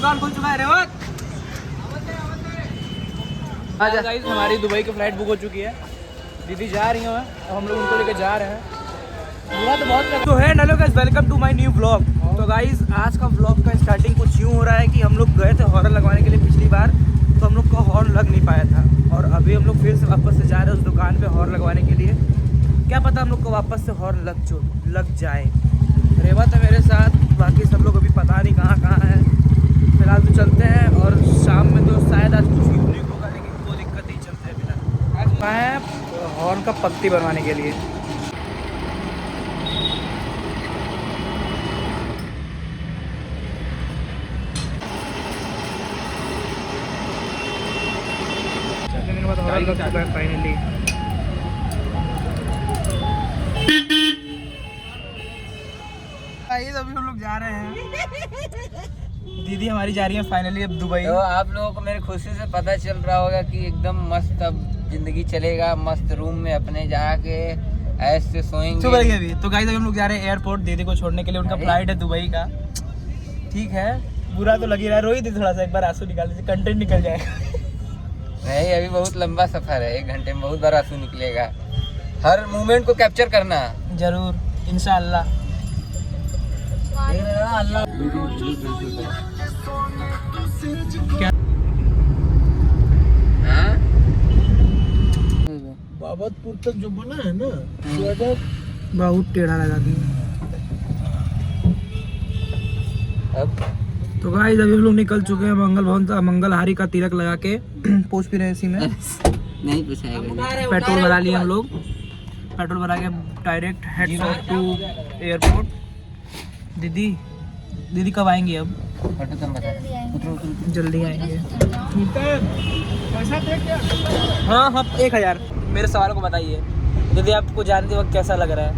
दुकान खुल चुका है रेवत। गाइस हमारी दुबई की फ्लाइट बुक हो चुकी है, दीदी जा रही हैं और हम लोग उनको लेकर जा रहे हैं। बुरा तो बहुत तो है। Hello guys, welcome to my new blog. तो गाइस आज का ब्लॉग का स्टार्टिंग कुछ यूँ हो रहा है कि हम लोग गए थे हॉर्न लगवाने के लिए पिछली बार, तो हम लोग का हॉर्न लग नहीं पाया था और अभी हम लोग फिर से वापस से जा रहे हैं उस दुकान पे हॉर्न लगवाने के लिए। क्या पता हम लोग को वापस से हॉर्न लग जाए। रेवत है मेरे साथ, बाकी सब लोग अभी पता नहीं कहाँ है। फिलहाल तो चलते हैं और शाम में तो शायद आज कुछ भी होगा, लेकिन कोई दिक्कत नहीं, चलते हैं फिलहाल। मैं हॉर्न का पत्ती बनवाने के लिए। फाइनली अभी हम लोग जा रहे हैं, दीदी हमारी जा रही है फाइनली अब दुबई। तो आप लोगों को मेरी खुशी से पता चल रहा होगा कि एकदम मस्त अब जिंदगी चलेगा, मस्त रूम में अपने जाके ऐसे सोएंगे। सुबह अभी तो गाइस हम लोग जा रहे हैं एयरपोर्ट दीदी को छोड़ने के लिए, उनका फ्लाइट है दुबई का। ठीक है, बुरा तो लग ही रहा है। रोहित थोड़ा सा एक बार आंसू निकाल दीजिए, कंटेंट निकल जाएगा। नहीं, अभी बहुत लंबा सफर है, 1 घंटे में बहुत बार आंसू निकलेगा। हर मोमेंट को कैप्चर करना जरूर, इंशाअल्लाह। क्या बाबतपुर तक जो बना है ना, बहुत टेढ़ा लगा दिया। अब तो गाइस अभी हम लोग निकल चुके हैं मंगल भवन से, मंगलहारी का तिलक लगा के पोस्ट भी रहे इसी में। नहीं पूछाएगा। पेट्रोल भरा लिए हम लोग, पेट्रोल भरा के डायरेक्ट हेड टू एयरपोर्ट। दीदी कब आएंगी अब? जल्दी आएंगे। हाँ 1000। मेरे सवाल को बताइए दीदी, आपको जानते वक्त कैसा लग रहा है?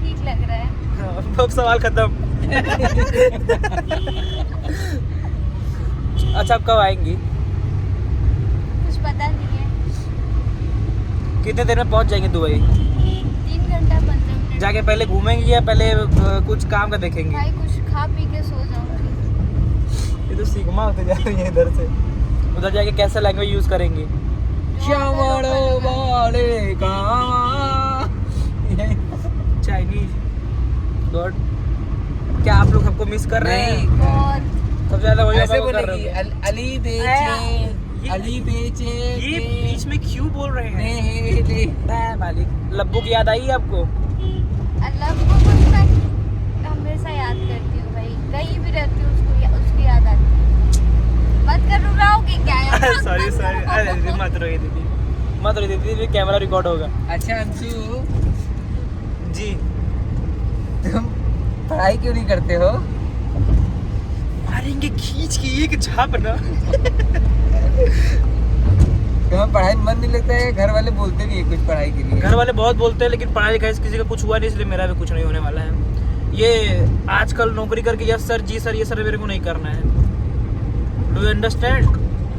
ठीक लग रहा है। अब सवाल खत्म। अच्छा आप कब आएंगी? कुछ पता नहीं है। कितने देर में पहुंच जाएंगे दुबई? 3 घंटा 15 मिनट। जाके पहले घूमेंगी या पहले कुछ काम का देखेंगी? भाई कुछ खा पी के सो जाऊंगी। ये तो सिग्मा होते जा रही है इधर से। उधर जाके कैसा लैंग्वेज यूज करेंगी? चाइनीज। गॉड, क्या आप लोग सबको मिस कर रहे हैं? बहुत। सबसे ज्यादा वही ऐसे बाबा कर रहे बोलेगी, हैं। अली बेचे, अली बेचे। ये बीच में क्यों बोल रहे हैं? नहीं, मालिक, लब्बू की याद आई आपको? अल्लाह को कुछ मैं हमेशा याद करती हूँ भाई, कहीं भी रहती हूँ उसकी याद आती है। मत कर रहा हो कि क्या यार? सॉरी अरे मत रोइए दीदी, कैमरा रिकॉर्ड होगा। अच्छा अंशु, जी तुम पढ़ाई क्यों नहीं करते हो? मारेंगे खींच के एक झाप ना। तुम्हें पढ़ाई में मन नहीं लगता है? घर वाले बोलते नहीं है कुछ पढ़ाई के लिए? घर वाले बहुत बोलते हैं, लेकिन पढ़ाई लिखाई से किसी का कुछ हुआ नहीं, इसलिए मेरा भी कुछ नहीं होने वाला है। ये आजकल नौकरी करके यस सर जी सर ये सर मेरे को नहीं करना है। Do you understand?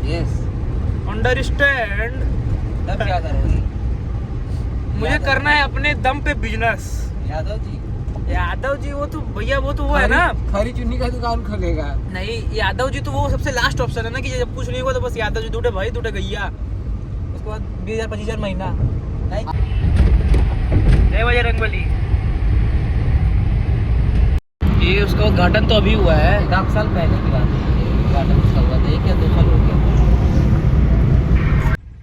Yes. Understand. तब क्या करोगी? मुझे करना है अपने दम पे बिजनेस। यादव जी वो तो भैया वो तो वो है ना, खरी चुन्नी का दुकान खोलेगा। नहीं यादव जी तो वो सबसे लास्ट ऑप्शन है ना, कि जब कुछ नहीं हुआ तो बस यादव जी टूटे भाई टूटे गैया, उसके बाद 20,000-25,000 महीना। जय बजरंगबली। ये उसका उद्घाटन तो अभी हुआ है, 10 साल पहले की बात है। उद्घाटन उसका हुआ था 1 या 2 साल हो गया।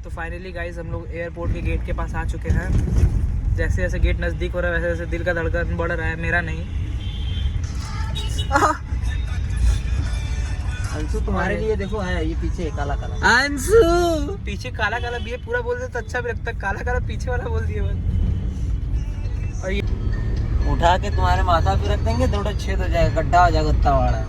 तो फाइनली गाइज हम लोग एयरपोर्ट के गेट के पास आ चुके हैं। जैसे जैसे गेट नज़दीक हो रहा है वैसे वैसे दिल का धड़कन बढ़ रहा है, मेरा नहीं। अंशु तुम्हारे लिए देखो है ये पीछे काला काला। अंशु पीछे काला काला भी है, पूरा बोल दे तो अच्छा भी लगता है, काला काला पीछे वाला बोल दिया बस। और ये उठा के तुम्हारे माथा पे रख देंगे, थोड़ा छेद हो जाएगा, गड्ढा हो जाएगा उतना बड़ा।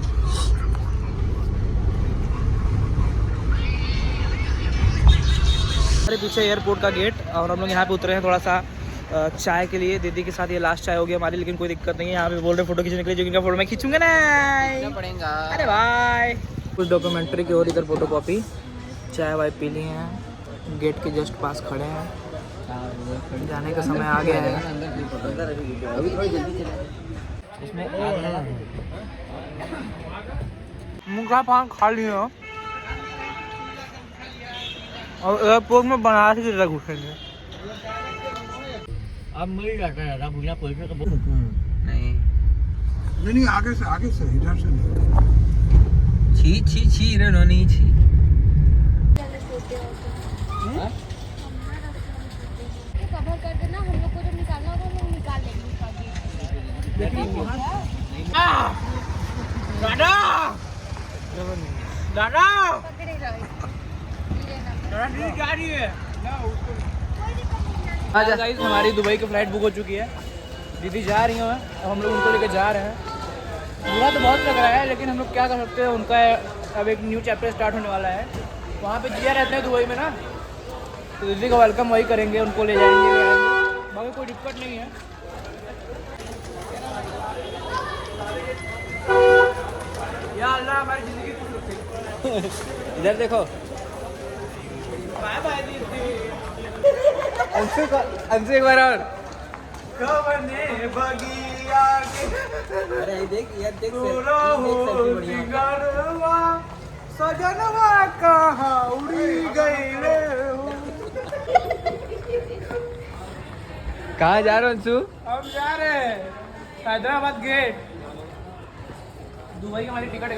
हमारे पीछे एयरपोर्ट का गेट और हम लोग यहाँ पे उतरे हैं थोड़ा सा चाय के लिए। दीदी के साथ ये लास्ट चाय होगी हमारी, लेकिन कोई दिक्कत नहीं है। यहाँ पे बोल रहे फोटो खींचने के लिए, जो इनका फोटो मैं खींचूंगा ना पड़ेगा। अरे बाय। कुछ डॉक्यूमेंट्री की और इधर फोटो कॉपी, चाय वाय पी ली हैं, गेट के जस्ट पास खड़े हैं। जाने का समय आ गया है। अभी थोड़ी जल्दी चले। इसमें मुर्गा पान खा लिया और एयरपोर्ट में बनारस की तरह घुसेंगे। अब मिल जाता है दादा, भैया पैसे का बहुत नहीं नहीं आगे से इधर से नहीं। छी छी छी रे नोनी छी। कवर कर देना, हम लोग को जब निकालना होगा हम लोग निकाल लेंगे उसका दादा दादा पकड़े रहो क्या रही है। आज गाइस हमारी दुबई की फ्लाइट बुक हो चुकी है, दीदी जा रही हैं और हम लोग उनको लेके जा रहे हैं। बुरा तो बहुत लग रहा है लेकिन हम लोग क्या कर सकते हैं, उनका अब एक न्यू चैप्टर स्टार्ट होने वाला है। वहाँ पे जिया रहते हैं दुबई में ना, तो दीदी का वेलकम वही करेंगे, उनको ले जाएंगे ले आएंगे, बाकी कोई दिक्कत नहीं है। या अल्लाह हमारी ज़िंदगी खुश रखे। इधर देखो बाय बाय दीदी। अंशु एक बार और। कवने बगिया के अरे देख यार देख पूरा हो सिंगारवा, सजनवा कहाँ उड़ी गई रे हो। कहाँ जा रहे हो अंशु? हम जा रहे हैं हैदराबाद गेट। दुबई की हमारी टिकट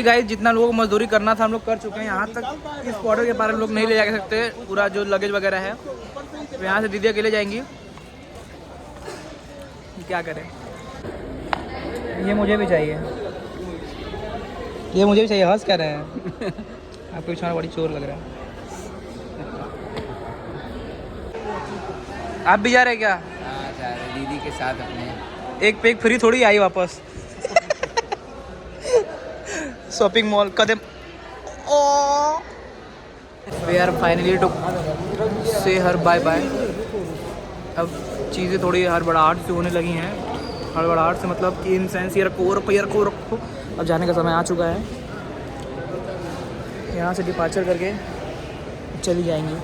गाइस जितना लोगों को मजदूरी करना था हम लोग कर चुके हैं। यहाँ तक इस बॉर्डर के पार हम लोग नहीं ले जा सकते, पूरा जो लगेज वगैरह है तो यहाँ से दीदी अकेले जाएंगी। क्या करें, ये मुझे भी चाहिए, ये मुझे भी चाहिए। हंस कर रहे हैं आपको पीछे बड़ी चोर लग रहा है। आप भी जा रहे हैं क्या? हाँ जा रहे दीदी के साथ अपने। एक पे एक फ्री थोड़ी आई वापस। शॉपिंग मॉल कदम। We are finally to say her bye bye. अब चीज़ें थोड़ी हड़बड़ाहट से होने लगी हैं। हड़बड़ाहट से मतलब कि इन सेंस ये रखो रखो। अब जाने का समय आ चुका है, यहाँ से डिपार्चर करके चली जाएंगी।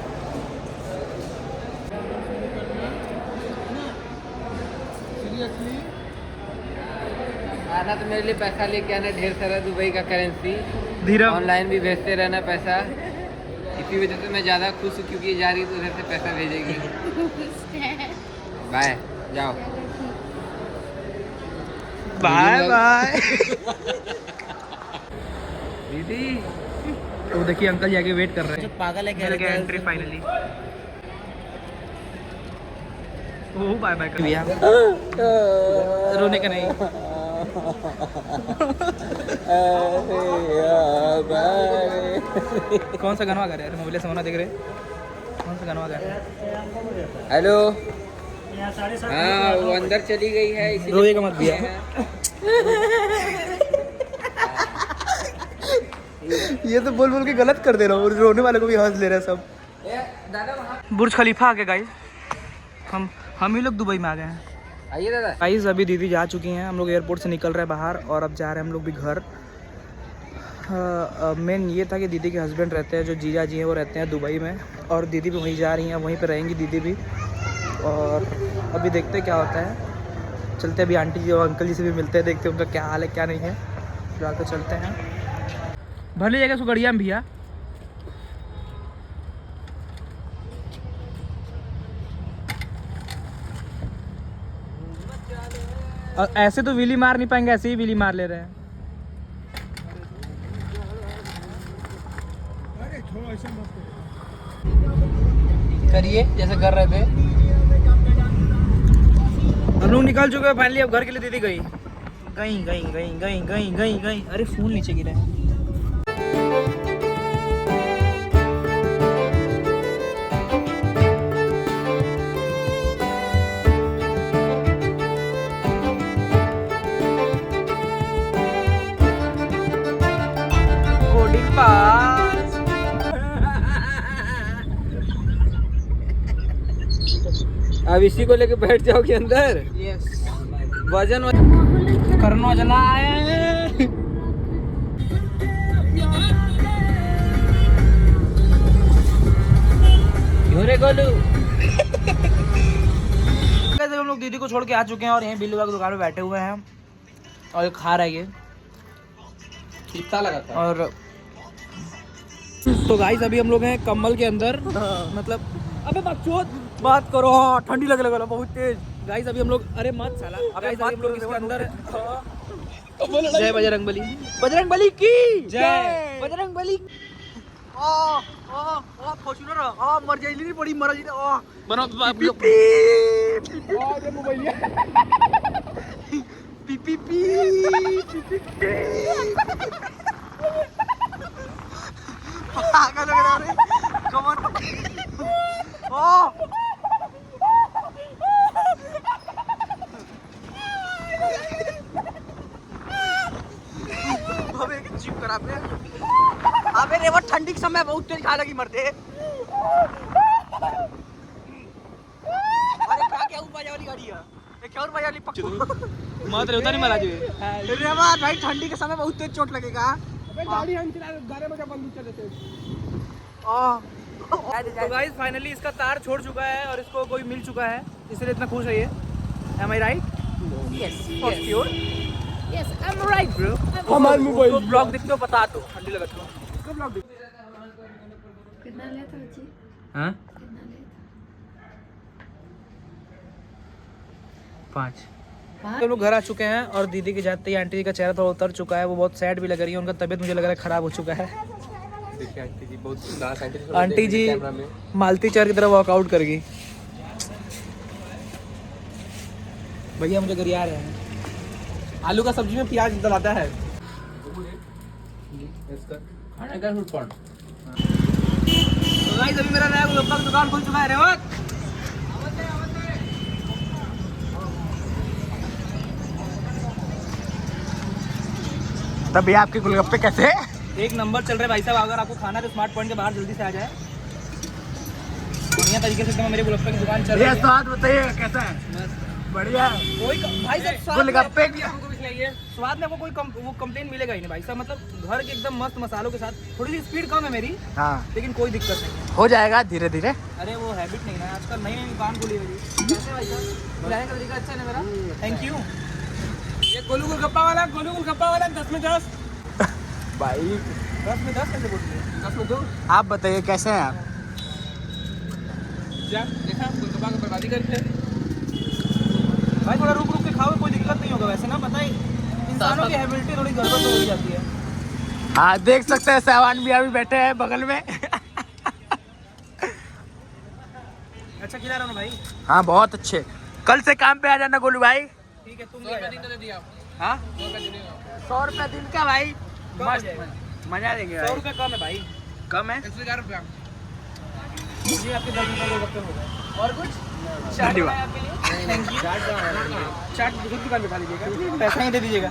आना तो मेरे लिए पैसा लेके आना ढेर सारा, दुबई का करेंसी धीरज ऑनलाइन भी भेजते रहना पैसा। इसी वजह से मैं ज़्यादा खुश हूँ क्योंकि ये जा रही है तो उधर से पैसा भेजेगी। बाय जाओ बाय बाय। दीदी। तो देखिए अंकल जी आगे वेट कर रहे हैं। पागल है क्या एंट्री फाइनली। ओह बाय बाय कर लिया। रोने का नहीं। कौन सा गाना गा रहे हैं? मोबाइल से होना देख रहे, कौन सा गाना गा रहे हैं? हेलो। हाँ वो अंदर चली गई है इसीलिए रोएगा मत भैया। ये तो बोल बोल के गलत कर दे रहा हूँ, रोने वाले को भी हंस ले रहे हैं सब। बुर्ज खलीफा आ गए गाइस, हम ही लोग दुबई में आ गए हैं। आइए दादा। गाइस अभी दीदी जा चुकी हैं, हम लोग एयरपोर्ट से निकल रहे हैं बाहर और अब जा रहे हैं हम लोग भी घर। मेन ये था कि दीदी के हस्बैंड रहते हैं, जो जीजा जी हैं वो रहते हैं दुबई में, और दीदी भी वहीं जा रही हैं, वहीं पे रहेंगी दीदी भी। और अभी देखते हैं क्या होता है, चलते अभी आंटी जी और अंकल जी से भी मिलते हैं, देखते हैं उनका क्या हाल है क्या नहीं है। फिलहाल तो चलते हैं, भर लीजिएगा सुगड़िया में भैया। ऐसे तो व्हीली मार नहीं पाएंगे, ऐसे ही व्हीली मार ले रहे हैं। करिए जैसे कर रहे थे। हम लोग निकल चुके हैं फाइनली, अब घर के लिए दीदी गई। अरे फोन नीचे गिरा है। अब इसी को लेके बैठ जाओगे अंदर। यस वजन करना जना है। गोलू। हम लोग दीदी को छोड़ के आ चुके हैं और यहीं बिल्लू की दुकान पे बैठे हुए हैं। और ये खा रहा है ये कितना लगा था? और तो गाइस अभी हम लोग हैं कम्बल के अंदर मतलब अबे बकचोद बात करो। हाँ ठंडी लगे लगा बहुत तेज। गाइस अभी हम लोग अरे मत साला गाइस अभी हम लोग इसके अंदर जय बजरंग बली। बजरंग बली की जय। बजरंग बली फॉर्च्यूनर मर जाइली नहीं पड़ी मर जाइली बनो मोबाइल पी पी पी पागल लग रहा है कमर अबे जीप करा पे अबे रे वो ठंडी के समय बहुत तेज खा लगी मरते। अरे क्या ऊपर वाली गाड़ी है ये क्या और वाली पक्कू मत रे उधर नहीं मारा जी रे बात भाई ठंडी के समय बहुत तेज चोट लगेगा। अबे गाड़ी हम चला 11 बजे बंद चले थे। तो गाइस फाइनली इसका तार छोड़ चुका है और इसको कोई मिल चुका है इसलिए इतना खुश है ये। Am I right? Yes. For sure. Yes, I'm right, bro. हमारे मोबाइल को ब्लॉग देखते हो बता दो ठंडी लगा तो इसको ब्लॉग देख कितना लेता बच्ची? हां कितना लेता? 5 तो लोग घर आ चुके हैं और दीदी के जाते ही आंटी जी का चेहरा थोड़ा उतर चुका है। वो बहुत सैड भी लग रही है। उनका तबीयत मुझे लग रहा है खराब हो चुका है। देखिए आंटी जी बहुत आंटी जी मालती चार की तरह वर्कआउट कर गई। भैया मुझे गरिया रहे हैं। आलू का सब्जी में प्याज डलाता है खाने का फूड कौन? तो गाइस अभी मेरा नया गोलगप्पा की दुकान खुल चुका है। रेवत तभी आपके गोलगप्पे कैसे? एक नंबर चल रहा है भाई साहब। अगर आपको खाना है तो स्मार्ट पॉइंट के बाहर जल्दी से आ जाए। बढ़िया तरीके से एकदम मेरे गोलगप्पे की दुकान चल रही है। स्वाद बताइए कैसा है? बढ़िया है। कोई भाई साहब स्वाद गोलगप्पे भी आपको कुछ नहीं है। स्वाद में आपको कोई वो कंप्लेन मिलेगा ही नहीं भाई साहब। मतलब घर के एकदम मस्त मसालों के साथ। थोड़ी सी स्पीड कम है मेरी हाँ लेकिन कोई दिक्कत नहीं है। हो जाएगा धीरे धीरे। अरे वो हैबिट नहीं ना आजकल नई नई दुकान खुली हुई है। कैसे भाई साहब खिलाने का तरीका अच्छा है ना मेरा। Thank you. ये गोलू गोलगप्पा वाला 10 में 10 भाई 10 में 10 कैसे बोल रही है? 10 में 2 आप बताइए कैसे हैं आप? क्या देखा गोलगप्पा का बर्बादी करके भाई थोड़ा रुक रुक के खाओ कोई दिक्कत नहीं होगा। वैसे ना पता ही इंसानों की हैबिलिटी थोड़ी गड़बड़ हो जाती है। हाँ देख सकते हैं सहवान भी अभी बैठे हैं बगल में। अच्छा खिला रहा हूँ भाई। हाँ बहुत अच्छे। कल से काम पे आ जाना गोलू भाई। ठीक है तुम भी आ जाना। हाँ 100 रुपये दिन का भाई। मस्त मजा देंगे 100 रुपये कम है भाई। कम है। 1000 रुपया जी आपके 10 रुपये गोलगप्पे हो गए। और कुछ चाट धन्यवाद। आपके लिए थैंक यू। चाट खुद दुकान पे खा लीजिएगा पैसा ही दे दीजिएगा।